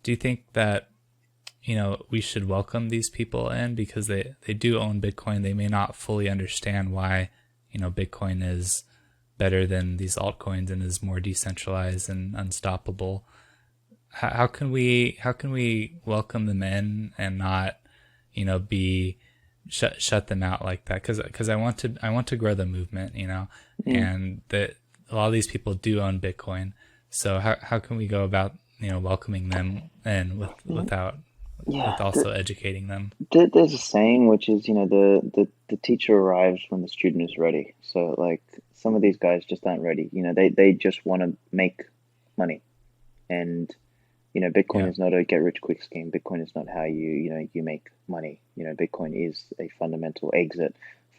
do you think that, we should welcome these people in because they do own Bitcoin? They may not fully understand why, Bitcoin is better than these altcoins and is more decentralized and unstoppable. How can we welcome them in and not, be shut them out like that? Because I want to grow the movement, and that a lot of these people do own Bitcoin. So how can we go about, welcoming them in with also educating them? There's a saying which is, the teacher arrives when the student is ready. So like some of these guys just aren't ready. They just want to make money, and Bitcoin Yeah. is not a get rich quick scheme. Bitcoin is not how you make money. Bitcoin is a fundamental exit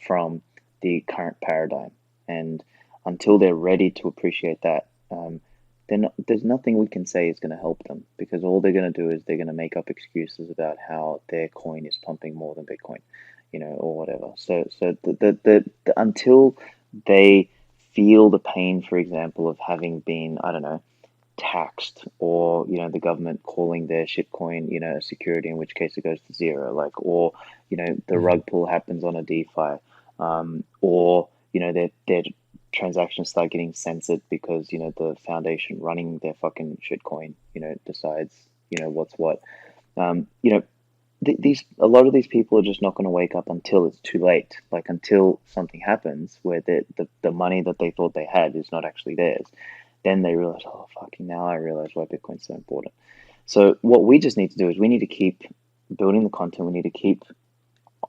from the current paradigm. And until they're ready to appreciate that, there's nothing we can say is going to help them, because all they're going to do is they're going to make up excuses about how their coin is pumping more than Bitcoin, or whatever. So the until they feel the pain, for example, of having been, I don't know, taxed, or the government calling their shitcoin a security, in which case it goes to zero, like, or the Hmm. rug pull happens on a DeFi, or their transactions start getting censored because the foundation running their fucking shitcoin decides what's what. You know these A lot of these people are just not going to wake up until it's too late, like until something happens where the money that they thought they had is not actually theirs. Then they realize, oh fucking, now I realize why Bitcoin's so important. So what we just need to do is we need to keep building the content. We need to keep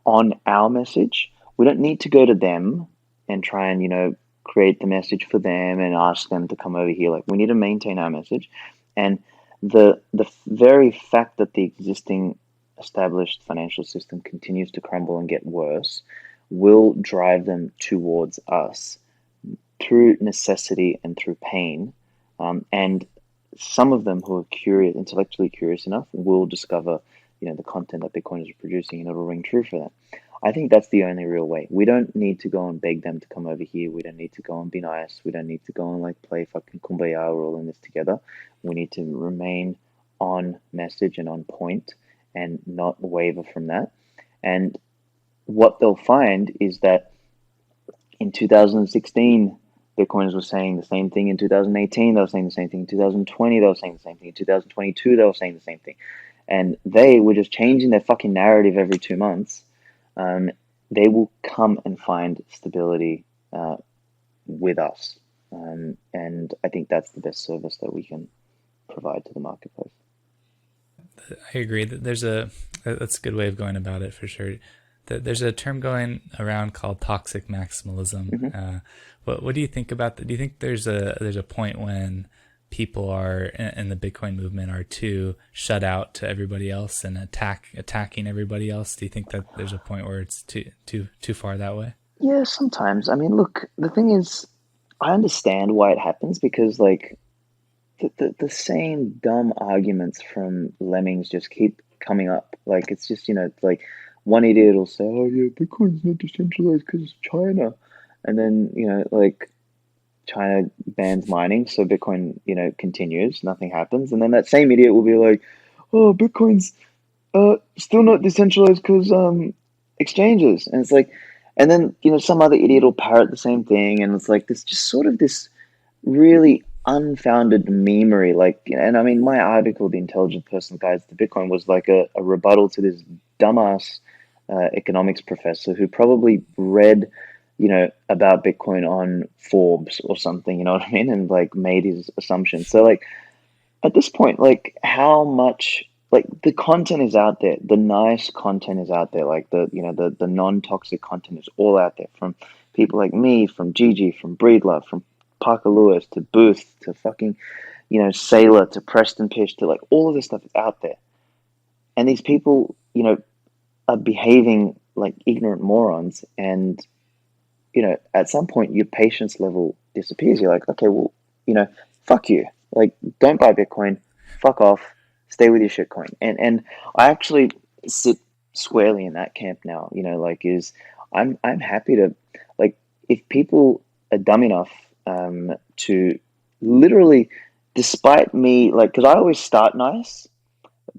on our message. We don't need to go to them and try and create the message for them and ask them to come over here. Like, we need to maintain our message. And the very fact that the existing established financial system continues to crumble and get worse will drive them towards us through necessity and through pain. And some of them who are curious, intellectually curious enough, will discover, the content that Bitcoin is producing, and it'll ring true for them. I think that's the only real way. We don't need to go and beg them to come over here. We don't need to go and be nice. We don't need to go and like play fucking kumbaya. We're all in this together. We need to remain on message and on point and not waver from that. And what they'll find is that in 2016, Bitcoiners were saying the same thing. In 2018, they were saying the same thing. In 2020, they were saying the same thing. In 2022, they were saying the same thing. And they were just changing their fucking narrative every 2 months. Um, they will come and find stability with us. And I think that's the best service that we can provide to the marketplace. I agree that that's a good way of going about it for sure. There's a term going around called toxic maximalism. Hmm. What do you think about that? Do you think there's a point when people are in the Bitcoin movement are too shut out to everybody else and attacking everybody else? Do you think that there's a point where it's too far that way? Yeah, sometimes. I mean, look, the thing is, I understand why it happens, because, like, the same dumb arguments from lemmings just keep coming up. Like, it's just, like, one idiot will say, oh, yeah, Bitcoin's not decentralized because it's China. And then, like, China bans mining, so Bitcoin, continues, nothing happens. And then that same idiot will be like, oh, Bitcoin's still not decentralized because exchanges. And it's like, and then, some other idiot will parrot the same thing. And it's like, this just sort of this really unfounded memery. Like, and I mean, my article, The Intelligent Person Guides to Bitcoin, was like a rebuttal to this dumbass economics professor who probably read, about Bitcoin on Forbes or something, you know what I mean? And like made his assumptions. So like at this point, like how much, like, the content is out there, the nice content is out there, like the non-toxic content is all out there, from people like me, from Gigi, from Breedlove, from Parker Lewis to Booth to fucking, Sailor to Preston Pish to, like, all of this stuff is out there. And these people, are behaving like ignorant morons. And, at some point your patience level disappears. You're like, okay, well, fuck you. Like, don't buy Bitcoin. Fuck off. Stay with your shitcoin. And I actually sit squarely in that camp now. Like, is I'm happy to, like, if people are dumb enough to literally, despite me, like, because I always start nice,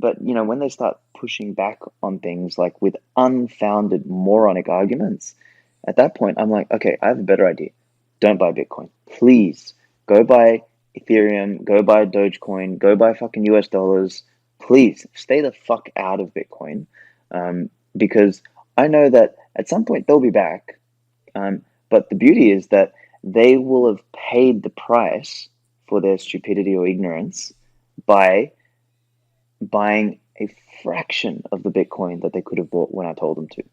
but you know, when they start pushing back on things like with unfounded moronic arguments, at that point I'm like, okay, I have a better idea. Don't buy Bitcoin. Please go buy Ethereum, go buy Dogecoin, go buy fucking US dollars. Please stay the fuck out of Bitcoin. Because I know that at some point they'll be back. But the beauty is that they will have paid the price for their stupidity or ignorance by buying a fraction of the Bitcoin that they could have bought when I told them to.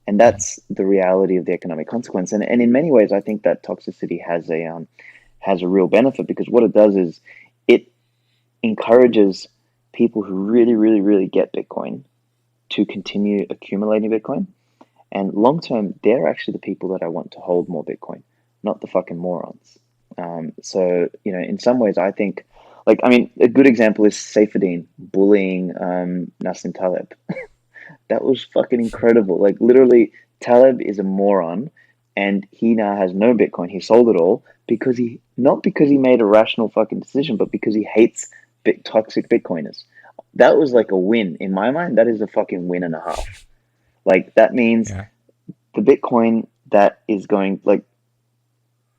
And that's the reality of the economic consequence. And in many ways, I think that toxicity has a real benefit, because what it does is it encourages people who really, really, really get Bitcoin to continue accumulating Bitcoin. And long term, they're actually the people that I want to hold more Bitcoin, not the fucking morons. So, you know, in some ways, I think, like, I mean, a good example is Saifedean bullying Nassim Taleb. That was fucking incredible. Like, literally, Taleb is a moron, and he now has no Bitcoin. He sold it all because not because he made a rational fucking decision, but because he hates toxic Bitcoiners. That was like a win. In my mind, that is a fucking win and a half. Like, that means Yeah. the Bitcoin that is going, like,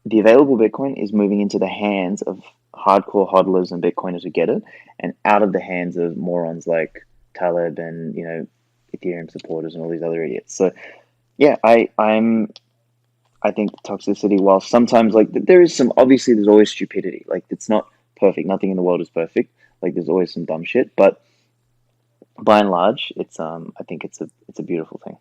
the available Bitcoin is moving into the hands of hardcore hodlers and Bitcoiners who get it, and out of the hands of morons like Taleb and, you know, Ethereum supporters and all these other idiots. So yeah, I think toxicity, while sometimes, like, there is some, obviously there's always stupidity. Like, it's not perfect. Nothing in the world is perfect. Like, there's always some dumb shit, but by and large, it's I think it's a beautiful thing.